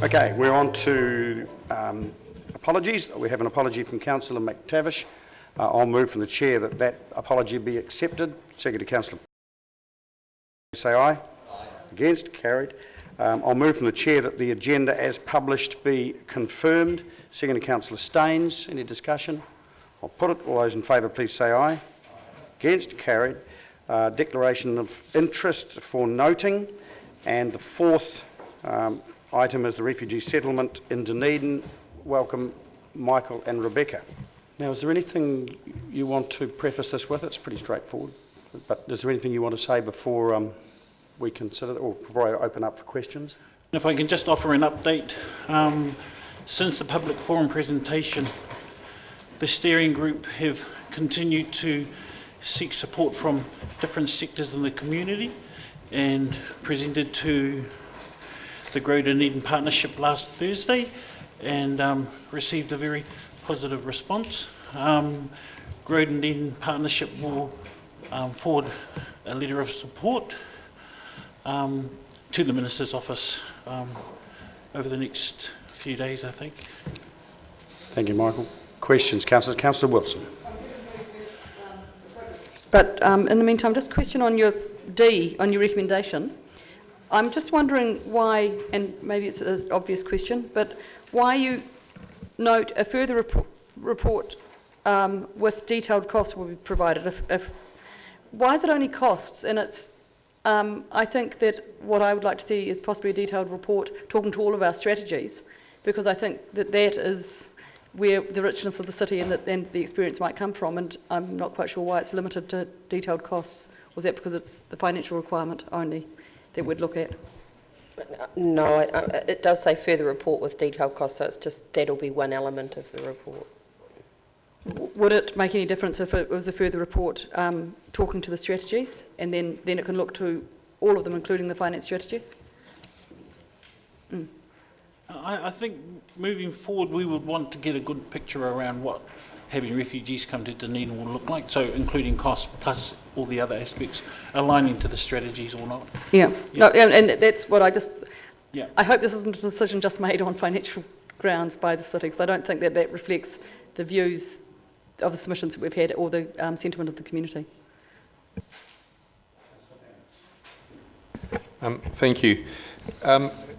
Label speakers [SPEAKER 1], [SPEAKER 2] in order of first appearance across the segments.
[SPEAKER 1] Okay, we're on to apologies. We have an apology from Councillor McTavish. I'll move from the chair that that apology be accepted. Second to Councillor. Say aye. Aye. Against? Carried. I'll move from the chair that the agenda as published be confirmed. Second to Councillor Staines. Any discussion? I'll put it. All those in favour, please say aye. Aye. Against? Carried. Declaration of interest for noting. And the fourth item is the refugee settlement in Dunedin. Welcome Michael and Rebecca. Now, is there anything you want to preface this with? It's pretty straightforward. But is there anything you want to say before we consider, or before I open up for questions?
[SPEAKER 2] If I can just offer an update. Since the public forum presentation, the steering group have continued to seek support from different sectors in the community and presented to the Grow Dunedin Partnership last Thursday and received a very positive response. Grow Dunedin Partnership will forward a letter of support to the Minister's office over the next few days, I think.
[SPEAKER 1] Thank you, Michael. Questions, councillors? Councillor Wilson.
[SPEAKER 3] But in the meantime, just a question on your D, on your recommendation. I'm just wondering why, and maybe it's an obvious question, but why you note a further report with detailed costs will be provided. Why is it only costs? And it's, I think that what I would like to see is possibly a detailed report talking to all of our strategies, because I think that that is where the richness of the city and the experience might come from, and I'm not quite sure why it's limited to detailed costs. Was that because it's the financial requirement only that we'd look at?
[SPEAKER 4] No, it does say further report with detailed costs, so it's just that'll be one element of the report.
[SPEAKER 3] Would it make any difference if it was a further report talking to the strategies, and then it can look to all of them, including the finance strategy?
[SPEAKER 2] I think moving forward we would want to get a good picture around what having refugees come to Dunedin will look like, so including costs plus all the other aspects, aligning to the strategies or not.
[SPEAKER 3] Yeah, yeah. No, and that's what I just,
[SPEAKER 2] yeah.
[SPEAKER 3] I hope this isn't a decision just made on financial grounds by the city, because I don't think that that reflects the views of the submissions that we've had or the sentiment of the community.
[SPEAKER 5] Thank you.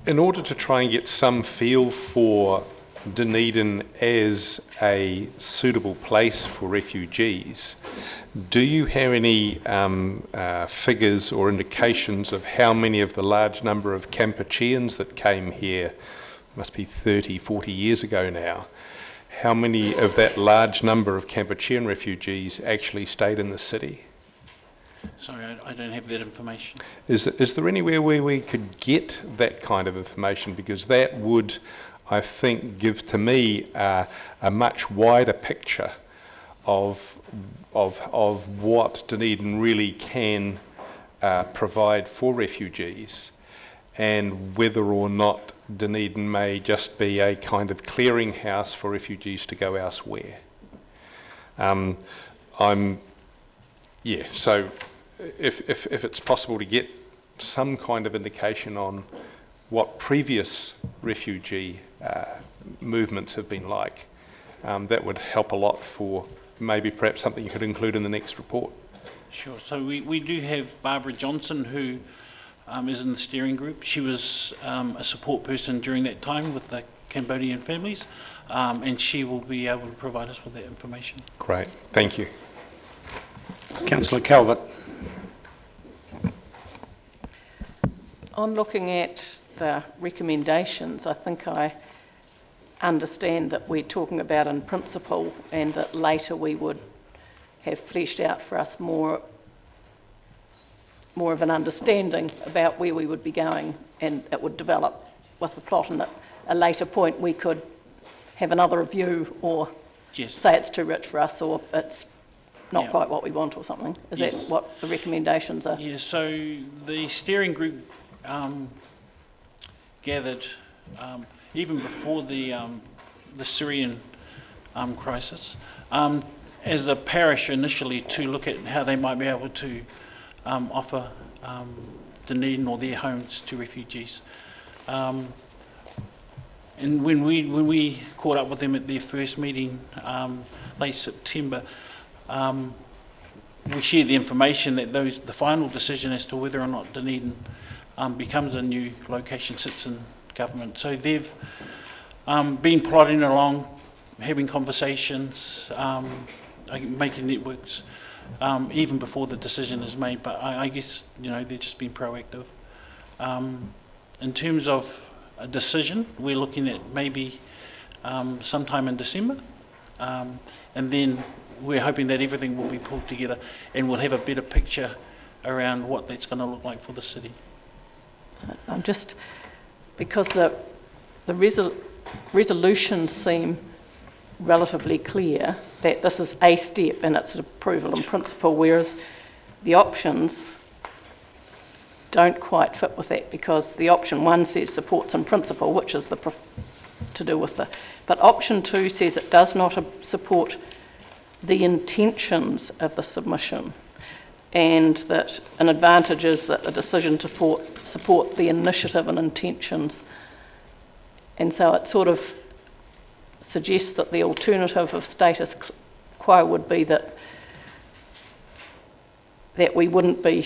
[SPEAKER 5] In order to try and get some feel for Dunedin as a suitable place for refugees, do you have any figures or indications of how many of the large number of Kampucheans that came here, must be 30, 40 years ago now, how many of that large number of Kampuchean refugees actually stayed in the city?
[SPEAKER 2] Sorry, I don't have that information.
[SPEAKER 5] Is there anywhere where we could get that kind of information? Because that would, I think, give to me a much wider picture of what Dunedin really can provide for refugees, and whether or not Dunedin may just be a kind of clearinghouse for refugees to go elsewhere. So if it's possible to get some kind of indication on what previous refugee movements have been like, that would help a lot for maybe perhaps something you could include in the next report.
[SPEAKER 2] Sure. So we do have Barbara Johnson, who is in the steering group. She was a support person during that time with the Cambodian families, and she will be able to provide us with that information.
[SPEAKER 5] Great. Thank you.
[SPEAKER 1] Councillor Calvert.
[SPEAKER 6] On looking at the recommendations, I think I understand that we're talking about in principle, and that later we would have fleshed out for us more of an understanding about where we would be going, and it would develop with the plot, and at a later point we could have another review or say it's too rich for us, or it's not quite what we want or something. Is that what the recommendations are?
[SPEAKER 2] Yeah, so the steering group gathered even before the Syrian crisis as a parish initially to look at how they might be able to offer Dunedin or their homes to refugees. And when we caught up with them at their first meeting, late September, we shared the information that the final decision as to whether or not Dunedin becomes a new location sits in government. So they've been plodding along, having conversations, making networks, even before the decision is made. But I guess, you know, they're just being proactive. In terms of a decision, we're looking at maybe sometime in December, and then we're hoping that everything will be pulled together and we'll have a better picture around what that's going to look like for the city.
[SPEAKER 6] I'm just, because the resolutions seem relatively clear that this is a step and it's an approval in principle, whereas the options don't quite fit with that, because the option 1 says supports in principle, which is to do with the, but option 2 says it does not support the intentions of the submission, and that an advantage is that the decision to support the initiative and intentions. And so it sort of suggests that the alternative of status quo would be that we wouldn't be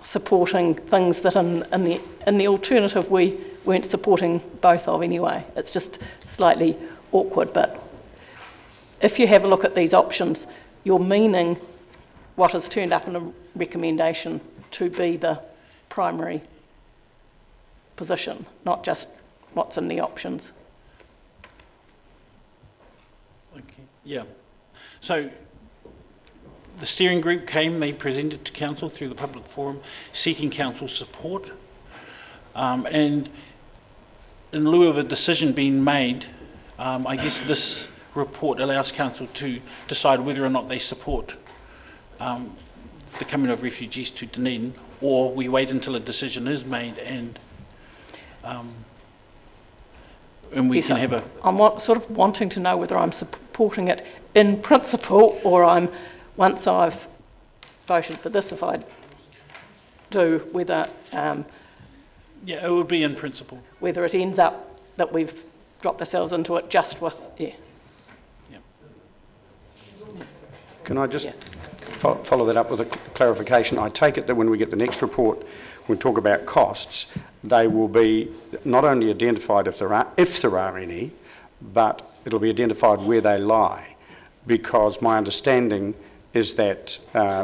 [SPEAKER 6] supporting things that in the alternative we weren't supporting both of anyway. It's just slightly awkward, but if you have a look at these options, you're meaning what has turned up in a recommendation to be the primary position, not just what's in the options.
[SPEAKER 2] Okay. Yeah. So the steering group came, they presented to council through the public forum, seeking council support. And in lieu of a decision being made, I guess this report allows council to decide whether or not they support the coming of refugees to Dunedin, or we wait until a decision is made and we can have a...
[SPEAKER 6] I'm sort of wanting to know whether I'm supporting it in principle, or once I've voted for this, if I do, whether...
[SPEAKER 2] yeah, it would be in principle.
[SPEAKER 6] Whether it ends up that we've dropped ourselves into it just with... Yeah.
[SPEAKER 1] Can I just follow that up with a clarification? I take it that when we get the next report, we talk about costs, they will be not only identified if there are any, but it'll be identified where they lie. Because my understanding is that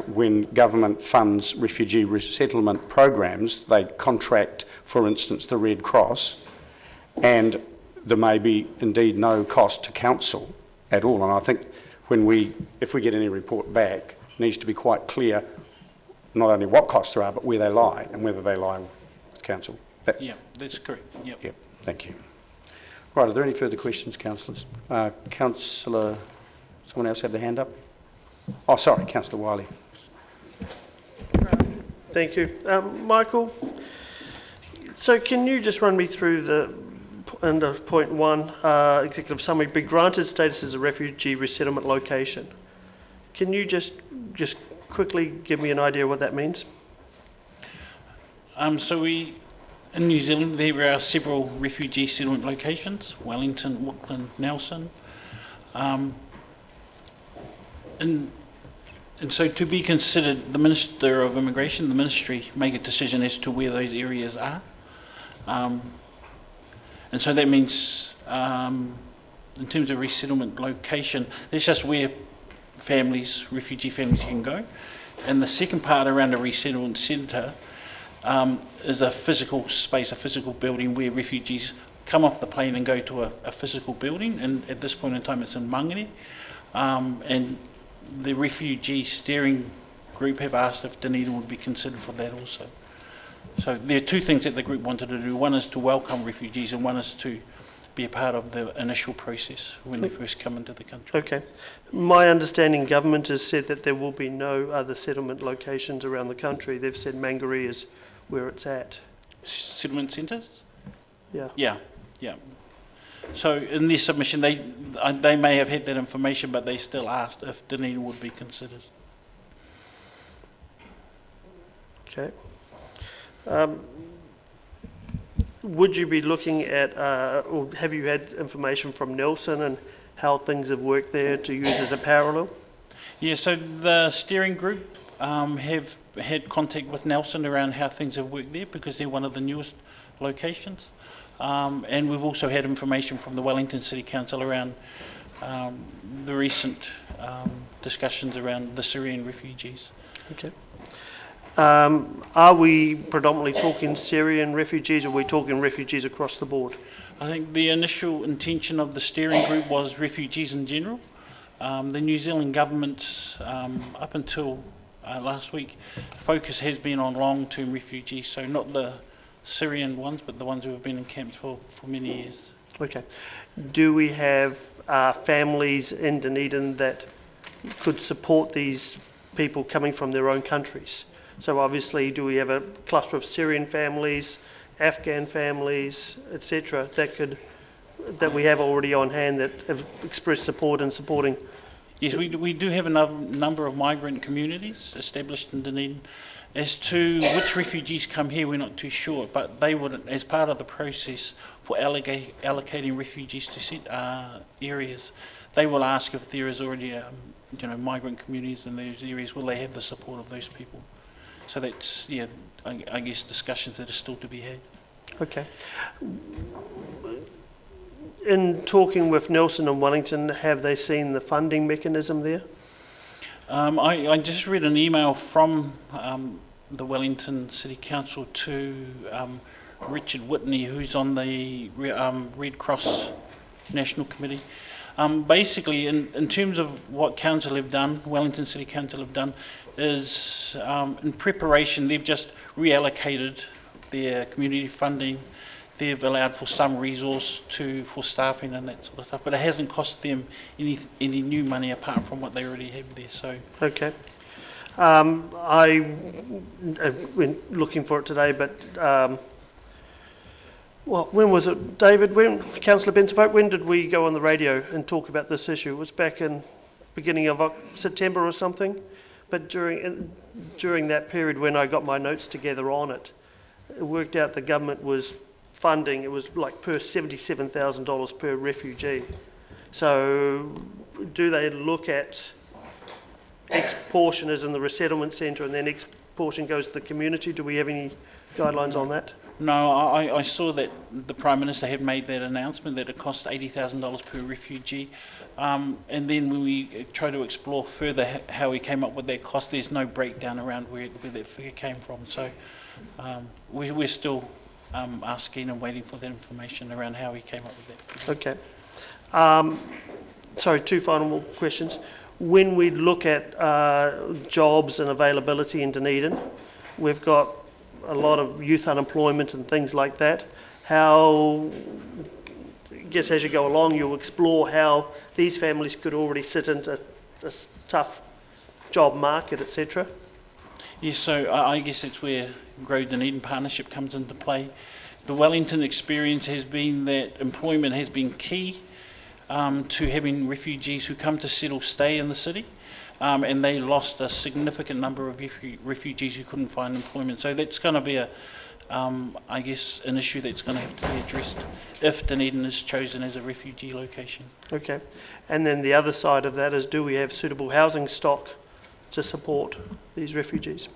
[SPEAKER 1] when government funds refugee resettlement programs, they contract, for instance, the Red Cross, and there may be indeed no cost to council at all. And I think if we get any report back, it needs to be quite clear not only what costs there are, but where they lie and whether they lie with council.
[SPEAKER 2] Yeah, that's correct. Yep.
[SPEAKER 1] Yep, thank you. Right, are there any further questions, councillors? Councillor, someone else have their hand up? Oh, sorry, Councillor Wiley.
[SPEAKER 7] Thank you. Michael, so can you just run me through under point 1, executive summary, be granted status as a refugee resettlement location. Can you just quickly give me an idea what that means?
[SPEAKER 2] So in New Zealand, there are several refugee settlement locations: Wellington, Auckland, Nelson. And so to be considered, the Minister of Immigration, the Ministry, make a decision as to where those areas are. And so that means, in terms of resettlement location, that's just where refugee families can go. And the second part around a resettlement centre is a physical space, a physical building where refugees come off the plane and go to a physical building. And at this point in time, it's in Mangere. And the refugee steering group have asked if Dunedin would be considered for that also. So there are two things that the group wanted to do. One is to welcome refugees, and one is to be a part of the initial process when they first come into the country.
[SPEAKER 7] Okay. My understanding, government has said that there will be no other settlement locations around the country. They've said Mangere is where it's at.
[SPEAKER 2] Settlement centres?
[SPEAKER 7] Yeah.
[SPEAKER 2] Yeah, yeah. So in their submission, they may have had that information, but they still asked if Dunedin would be considered.
[SPEAKER 7] Okay. would you be looking at, or have you had information from Nelson and how things have worked there to use as a parallel?
[SPEAKER 2] Yeah, so the steering group have had contact with Nelson around how things have worked there because they're one of the newest locations. And we've also had information from the Wellington City Council around the recent discussions around the Syrian refugees.
[SPEAKER 7] Okay. Are we predominantly talking Syrian refugees, or are we talking refugees across the board?
[SPEAKER 2] I think the initial intention of the steering group was refugees in general. The New Zealand government, up until last week, focus has been on long-term refugees, so not the Syrian ones, but the ones who have been in camps for many years.
[SPEAKER 7] Okay. Do we have families in Dunedin that could support these people coming from their own countries? So obviously, do we have a cluster of Syrian families, Afghan families, etc., that we have already on hand that have expressed support in supporting?
[SPEAKER 2] Yes, we do have a number of migrant communities established in Dunedin. As to which refugees come here, we're not too sure, but they would, as part of the process for allocating refugees to set areas, they will ask if there is already migrant communities in those areas, will they have the support of those people? So that's, yeah, I guess discussions that are still to be had.
[SPEAKER 7] Okay. In talking with Nelson and Wellington, have they seen the funding mechanism there?
[SPEAKER 2] I just read an email from the Wellington City Council to Richard Whitney, who's on the Red Cross National Committee. Basically, in terms of what Council have done, Wellington City Council have done, is in preparation, they've just reallocated their community funding. They've allowed for some resource for staffing and that sort of stuff, but it hasn't cost them any new money apart from what they already have there. So
[SPEAKER 7] okay, I have been looking for it today, but well, when was it, David? When Councillor Ben spoke, when did we go on the radio and talk about this issue? It was back in beginning of September or something. But during that period when I got my notes together on it, it worked out the government was funding, it was like per $77,000 per refugee. So do they look at X portion is in the resettlement centre and then X portion goes to the community? Do we have any guidelines on that?
[SPEAKER 2] no, I saw that the Prime Minister had made that announcement that it cost $80,000 per refugee. And then when we try to explore further how he came up with that cost, there's no breakdown around where that figure came from. So we're still asking and waiting for that information around how he came up with that figure.
[SPEAKER 7] Okay. Sorry, two final questions. When we look at jobs and availability in Dunedin, we've got a lot of youth unemployment and things like that. How, I guess as you go along, you'll explore how these families could already sit into a tough job market, etc.
[SPEAKER 2] Yes, so I guess it's where Grow Dunedin Partnership comes into play. The Wellington experience has been that employment has been key to having refugees who come to settle stay in the city, and they lost a significant number of refugees who couldn't find employment. So that's going to be I guess, an issue that's going to have to be addressed if Dunedin is chosen as a refugee location.
[SPEAKER 7] Okay. And then the other side of that is, do we have suitable housing stock to support these refugees?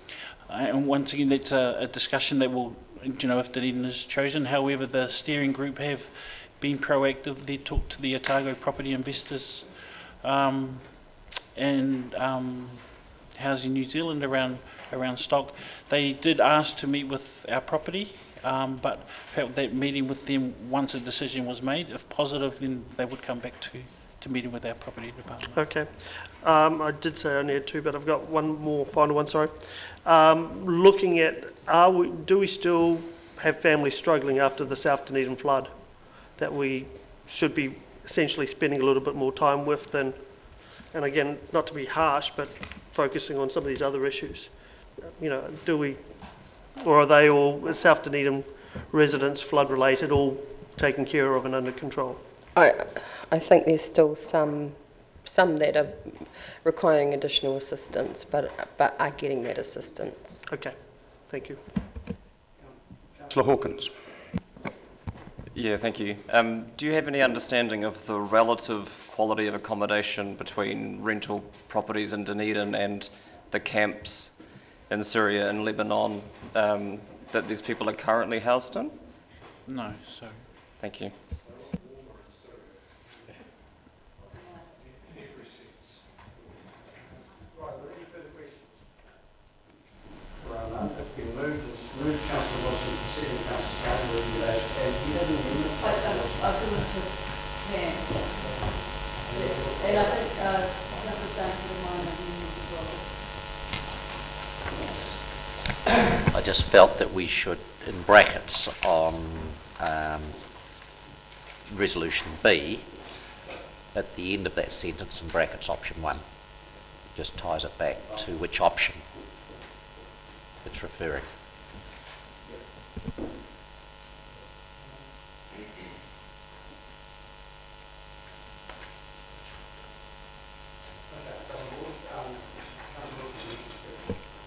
[SPEAKER 2] And once again, that's a discussion that will, if Dunedin is chosen. However, the steering group have been proactive. They talked to the Otago property investors and Housing New Zealand around stock. They did ask to meet with our property, but felt that meeting with them once a decision was made, if positive, then they would come back to meeting with our property department.
[SPEAKER 7] Okay. I did say I only had two, but I've got one more final one, sorry. Looking at, do we still have families struggling after the South Dunedin flood that we should be essentially spending a little bit more time with than, and again, not to be harsh, but focusing on some of these other issues? Do we, or are they all South Dunedin residents, flood related, all taken care of and under control?
[SPEAKER 4] I think there's still some that are requiring additional assistance, but are getting that assistance.
[SPEAKER 7] Okay, thank you.
[SPEAKER 1] Councillor Hawkins.
[SPEAKER 8] Yeah, thank you. Do you have any understanding of the relative quality of accommodation between rental properties in Dunedin and the camps in Syria and Lebanon that these people are currently housed in?
[SPEAKER 2] No, so.
[SPEAKER 8] Thank you.
[SPEAKER 1] It's been moved, Councillor Wilson, second Councillor Scarlett, recommendation, and you have an amendment?
[SPEAKER 3] I've given it to Pam. And I think Councillor Staines would mind amendment as well.
[SPEAKER 9] I just felt that we should, in brackets on resolution B, at the end of that sentence, in brackets option 1, just ties it back to which option it's referring.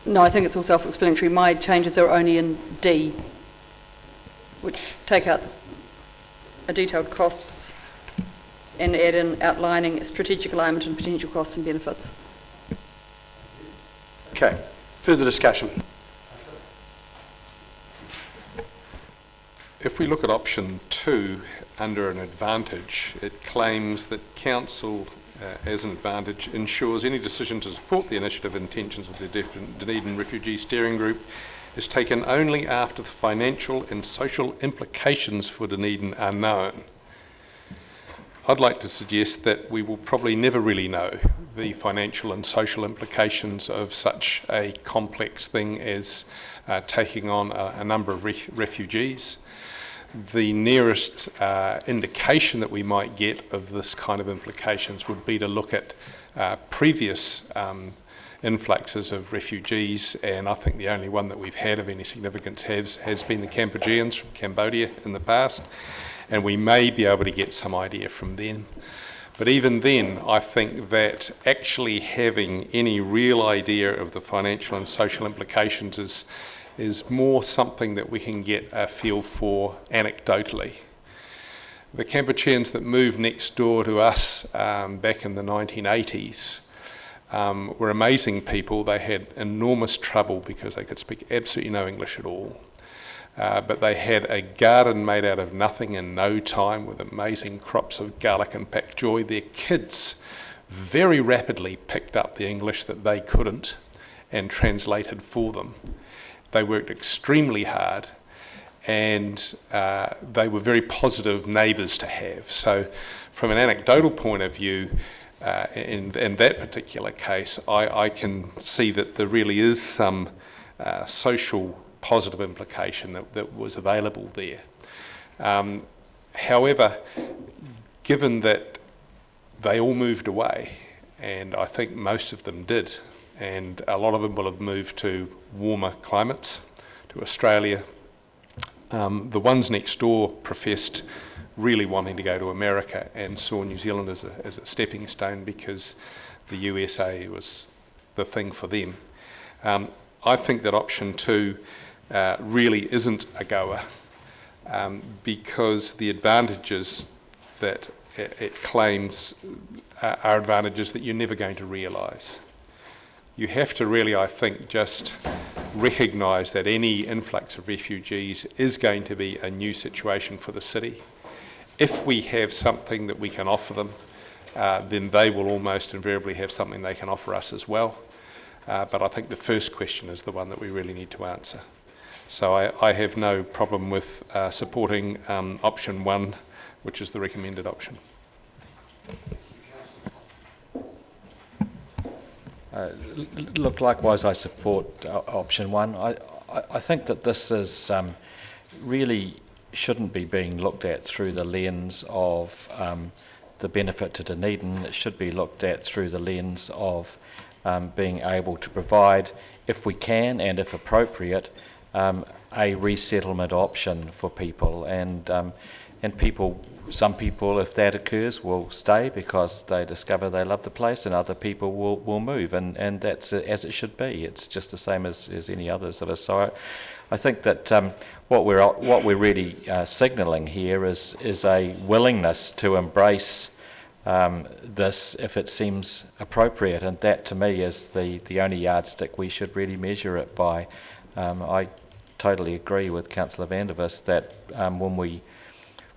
[SPEAKER 3] No, I think it's all self-explanatory. My changes are only in D, which take out a detailed costs and add in outlining strategic alignment and potential costs and benefits.
[SPEAKER 1] Okay, further discussion.
[SPEAKER 5] If we look at option 2 under an advantage, it claims that council as an advantage ensures any decision to support the initiative intentions of the Dunedin Refugee Steering Group is taken only after the financial and social implications for Dunedin are known. I'd like to suggest that we will probably never really know the financial and social implications of such a complex thing as taking on a number of refugees. The nearest indication that we might get of this kind of implications would be to look at previous influxes of refugees, and I think the only one that we've had of any significance has been the Cambodians from Cambodia in the past, and we may be able to get some idea from them. But even then, I think that actually having any real idea of the financial and social implications is more something that we can get a feel for anecdotally. The Cambodians that moved next door to us back in the 1980s were amazing people. They had enormous trouble because they could speak absolutely no English at all. But they had a garden made out of nothing in no time with amazing crops of garlic and pak choy. Their kids very rapidly picked up the English that they couldn't and translated for them. They worked extremely hard, and they were very positive neighbours to have. So from an anecdotal point of view, in that particular case, I can see that there really is some social positive implication that was available there. However, given that they all moved away, and I think most of them did, and a lot of them will have moved to warmer climates, to Australia. The ones next door professed really wanting to go to America and saw New Zealand as a stepping stone because the USA was the thing for them. I think that option 2 really isn't a goer because the advantages that it claims are advantages that you're never going to realise. You have to really, I think, just recognise that any influx of refugees is going to be a new situation for the city. If we have something that we can offer them, then they will almost invariably have something they can offer us as well. But I think the first question is the one that we really need to answer. So I have no problem with supporting option 1, which is the recommended option.
[SPEAKER 10] Look, likewise, I support option 1. I think that this is really shouldn't be being looked at through the lens of the benefit to Dunedin. It should be looked at through the lens of being able to provide, if we can and if appropriate, a resettlement option for people, and people some people, if that occurs, will stay because they discover they love the place, and other people will move, and that's as it should be. It's just the same as any others of us. So I think that what we're really signalling here is a willingness to embrace this if it seems appropriate, and that to me is the only yardstick we should really measure it by. I totally agree with Councillor Vandervis that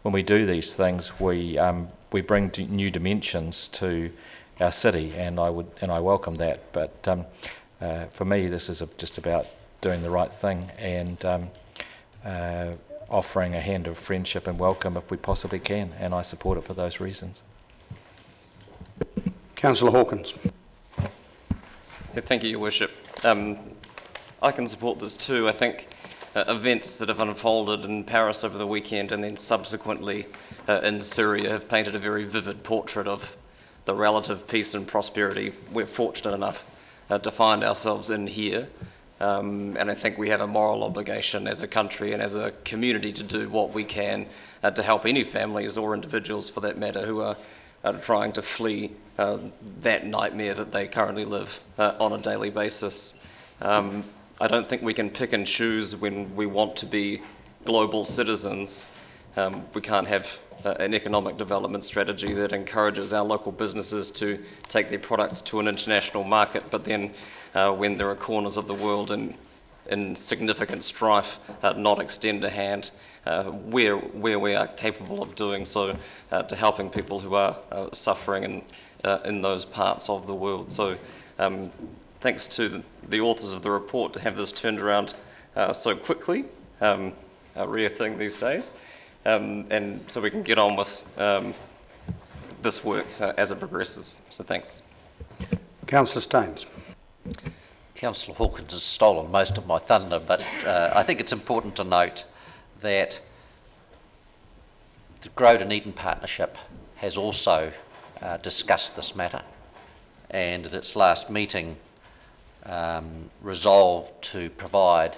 [SPEAKER 10] when we do these things, we bring new dimensions to our city, and I welcome that. But for me, this is just about doing the right thing and offering a hand of friendship and welcome if we possibly can, and I support it for those reasons.
[SPEAKER 1] Councillor Hawkins.
[SPEAKER 8] Yeah, thank you, Your Worship. I can support this too. I think events that have unfolded in Paris over the weekend and then subsequently in Syria have painted a very vivid portrait of the relative peace and prosperity we're fortunate enough to find ourselves in here. And I think we have a moral obligation as a country and as a community to do what we can to help any families or individuals, for that matter, who are trying to flee that nightmare that they currently live on a daily basis. I don't think we can pick and choose when we want to be global citizens. We can't have an economic development strategy that encourages our local businesses to take their products to an international market, but then when there are corners of the world in significant strife, not extend a hand where we are capable of doing so to helping people who are suffering in those parts of the world. So thanks to the authors of the report to have this turned around so quickly, a rare thing these days, and so we can get on with this work as it progresses. So thanks.
[SPEAKER 1] Councillor Staines.
[SPEAKER 9] Councillor Hawkins has stolen most of my thunder, but I think it's important to note that the Grow Dunedin Partnership has also discussed this matter, and at its last meeting resolved to provide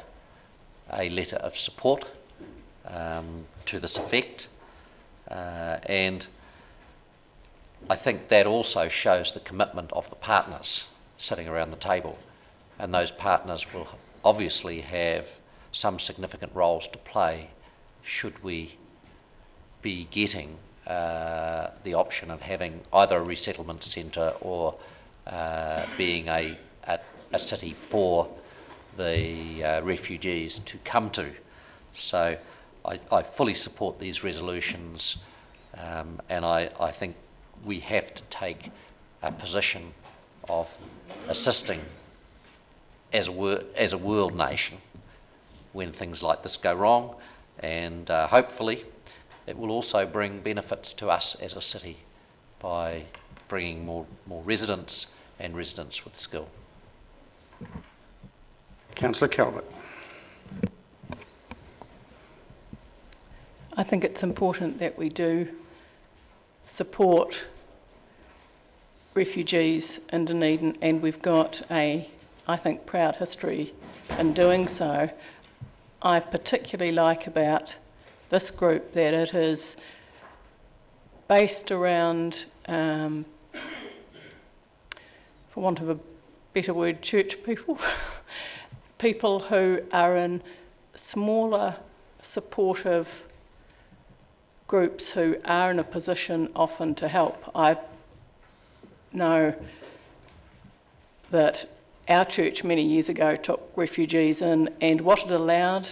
[SPEAKER 9] a letter of support to this effect, and I think that also shows the commitment of the partners sitting around the table, and those partners will obviously have some significant roles to play should we be getting the option of having either a resettlement centre or being a city for the refugees to come to. So I fully support these resolutions, and I think we have to take a position of assisting as a world nation when things like this go wrong, and hopefully it will also bring benefits to us as a city by bringing more residents and residents with skill.
[SPEAKER 1] Councillor Calvert.
[SPEAKER 6] I think it's important that we do support refugees in Dunedin, and we've got a, I think, proud history in doing so. I particularly like about this group that it is based around, for want of a better word, church people, people who are in smaller, supportive groups who are in a position often to help. I know that our church many years ago took refugees in, and what it allowed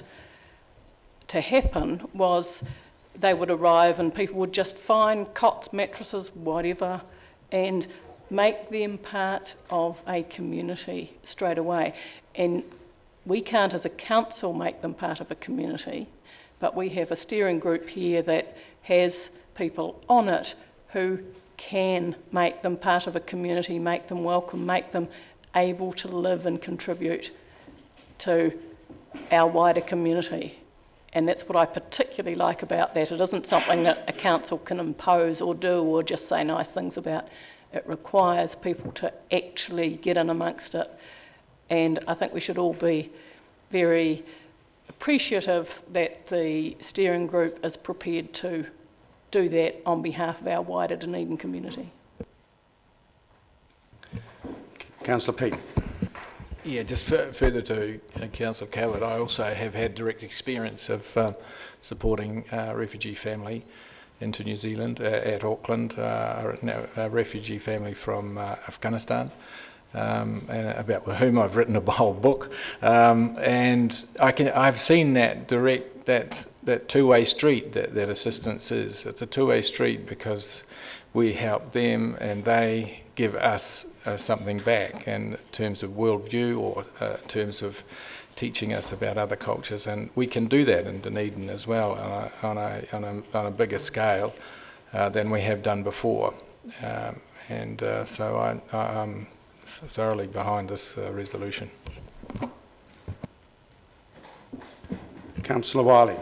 [SPEAKER 6] to happen was they would arrive and people would just find cots, mattresses, whatever, and make them part of a community straight away. And we can't as a council make them part of a community, but we have a steering group here that has people on it who can make them part of a community, make them welcome, make them able to live and contribute to our wider community. And that's what I particularly like about that. It isn't something that a council can impose or do or just say nice things about. It requires people to actually get in amongst it. And I think we should all be very appreciative that the steering group is prepared to do that on behalf of our wider Dunedin community.
[SPEAKER 1] Councillor Peake.
[SPEAKER 11] Yeah, just further to Councillor Coward, I also have had direct experience of supporting a refugee family into New Zealand at Auckland, a refugee family from Afghanistan, and about whom I've written a whole book, and I've seen that that two-way street that assistance is. It's a two-way street because we help them and they give us something back in terms of worldview or in terms of teaching us about other cultures, and we can do that in Dunedin as well on a bigger scale than we have done before, so I'm thoroughly behind this resolution.
[SPEAKER 1] Councillor Wiley.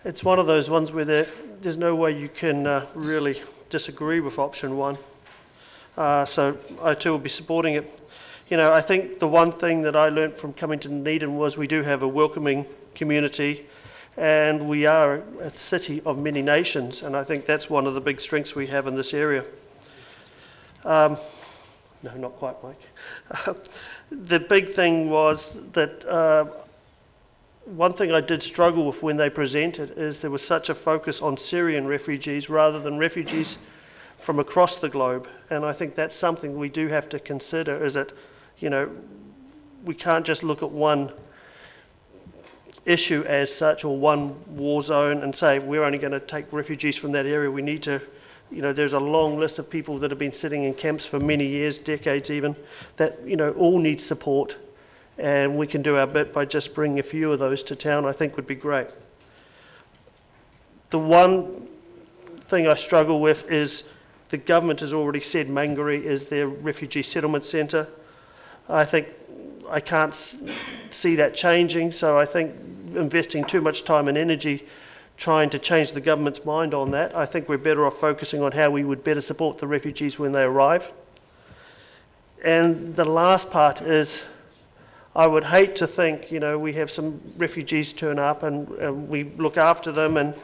[SPEAKER 7] It's one of those ones where there's no way you can really disagree with option one. So I too will be supporting it. You know, I think the one thing that I learnt from coming to Dunedin was we do have a welcoming community, and we are a city of many nations, and I think that's one of the big strengths we have in this area. No, not quite, Mike. The big thing was that one thing I did struggle with when they presented is there was such a focus on Syrian refugees rather than refugees from across the globe, and I think that's something we do have to consider, is that, you know, we can't just look at one issue as such or one war zone and say we're only going to take refugees from that area. We need to, you know, there's a long list of people that have been sitting in camps for many years, decades even, that, you know, all need support. And we can do our bit by just bringing a few of those to town, I think would be great. The one thing I struggle with is the government has already said Mangere is their refugee settlement centre. I think I can't see that changing, so I think investing too much time and energy trying to change the government's mind on that, I think we're better off focusing on how we would better support the refugees when they arrive. And the last part is, I would hate to think, you know, we have some refugees turn up and we look after them, and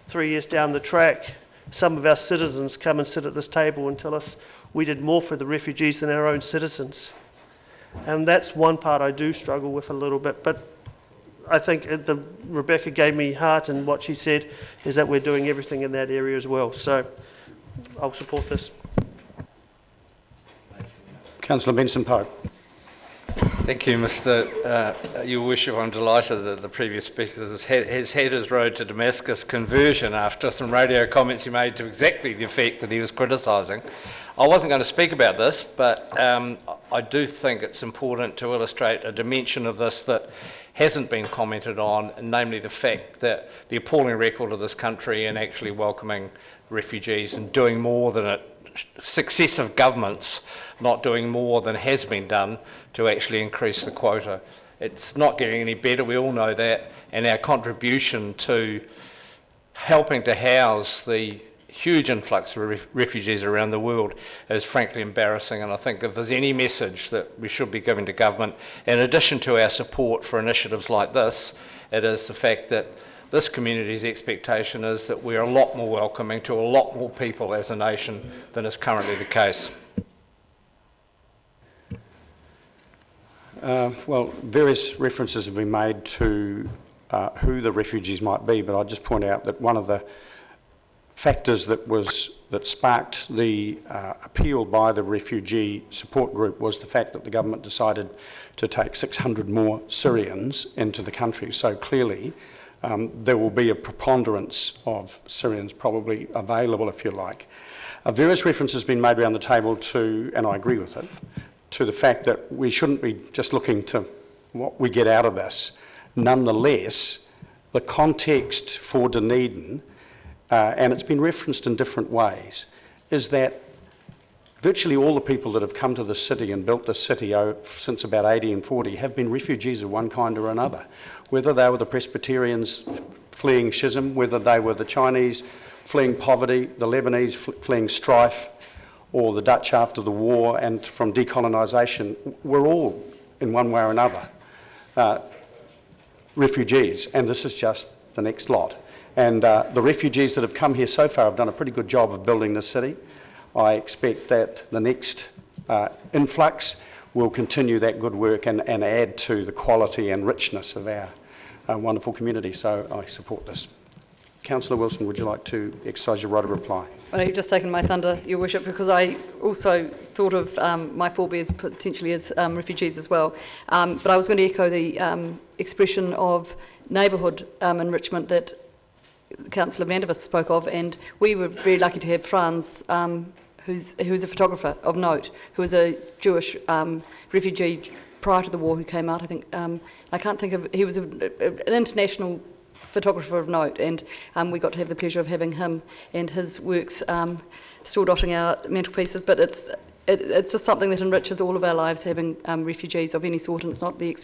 [SPEAKER 7] 3 years down the track, some of our citizens come and sit at this table and tell us we did more for the refugees than our own citizens. And that's one part I do struggle with a little bit, but I think Rebecca gave me heart, and what she said is that we're doing everything in that area as well. So I'll support this.
[SPEAKER 1] Councillor Benson-Pope.
[SPEAKER 12] Thank you, Mr. Your Worship. I'm delighted that the previous speaker has had his road to Damascus conversion after some radio comments he made to exactly the effect that he was criticising. I wasn't going to speak about this, but I do think it's important to illustrate a dimension of this that hasn't been commented on, namely the fact that the appalling record of this country in actually welcoming refugees and doing more than it, successive governments not doing more than has been done to actually increase the quota. It's not getting any better, we all know that, and our contribution to helping to house the huge influx of refugees around the world is frankly embarrassing. And I think if there's any message that we should be giving to government, in addition to our support for initiatives like this, it is the fact that this community's expectation is that we're a lot more welcoming to a lot more people as a nation than is currently the case.
[SPEAKER 1] Well, various references have been made to who the refugees might be, but I'll just point out that one of the factors that sparked the appeal by the refugee support group was the fact that the government decided to take 600 more Syrians into the country. So clearly there will be a preponderance of Syrians probably available, if you like. Various references have been made around the table to, and I agree with it, to the fact that we shouldn't be just looking to what we get out of this. Nonetheless, the context for Dunedin, and it's been referenced in different ways, is that virtually all the people that have come to the city and built the city since about 1840 have been refugees of one kind or another. Whether they were the Presbyterians fleeing schism, whether they were the Chinese fleeing poverty, the Lebanese fleeing strife, or the Dutch after the war and from decolonisation, we're all in one way or another, refugees, and this is just the next lot. And the refugees that have come here so far have done a pretty good job of building this city. I expect that the next influx will continue that good work and add to the quality and richness of our wonderful community, so I support this. Councillor Wilson, would you like to exercise your right of reply?
[SPEAKER 3] Well, you've just taken my thunder, Your Worship, because I also thought of my forebears potentially as refugees as well. But I was going to echo the expression of neighbourhood enrichment that Councillor Vandervis spoke of, and we were very lucky to have Franz, who's a photographer of note, who was a Jewish refugee prior to the war who came out. I think, I can't think of, he was an international photographer of note, and we got to have the pleasure of having him and his works still dotting our mantelpieces. But it's just something that enriches all of our lives, having refugees of any sort, and it's not the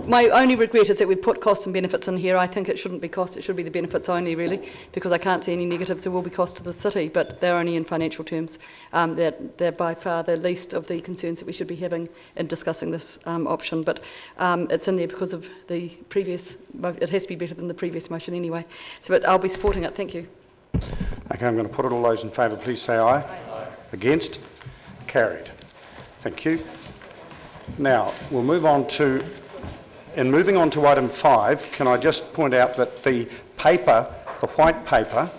[SPEAKER 3] my only regret is that we put costs and benefits in here. I think it shouldn't be cost, it should be the benefits only, really, because I can't see any negatives. There will be cost to the city, but they're only in financial terms. They're by far the least of the concerns that we should be having in discussing this option, but it's in there because of the previous, it has to be better than the previous motion anyway. So, but I'll be supporting it, thank you.
[SPEAKER 1] Okay, I'm going to put it. All those in favour, please say aye. Aye. Against? Carried. Thank you. Now, we'll move on to, in moving on to item 5, can I just point out that the paper, the white paper,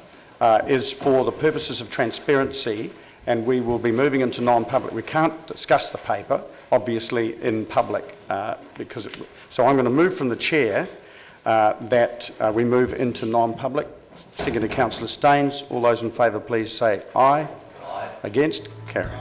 [SPEAKER 1] is for the purposes of transparency, and we will be moving into non-public. We can't discuss the paper, obviously, in public, so I'm going to move from the chair that we move into non-public. Second to Councillor Staines. All those in favour, please say aye. Aye. Against? Carried.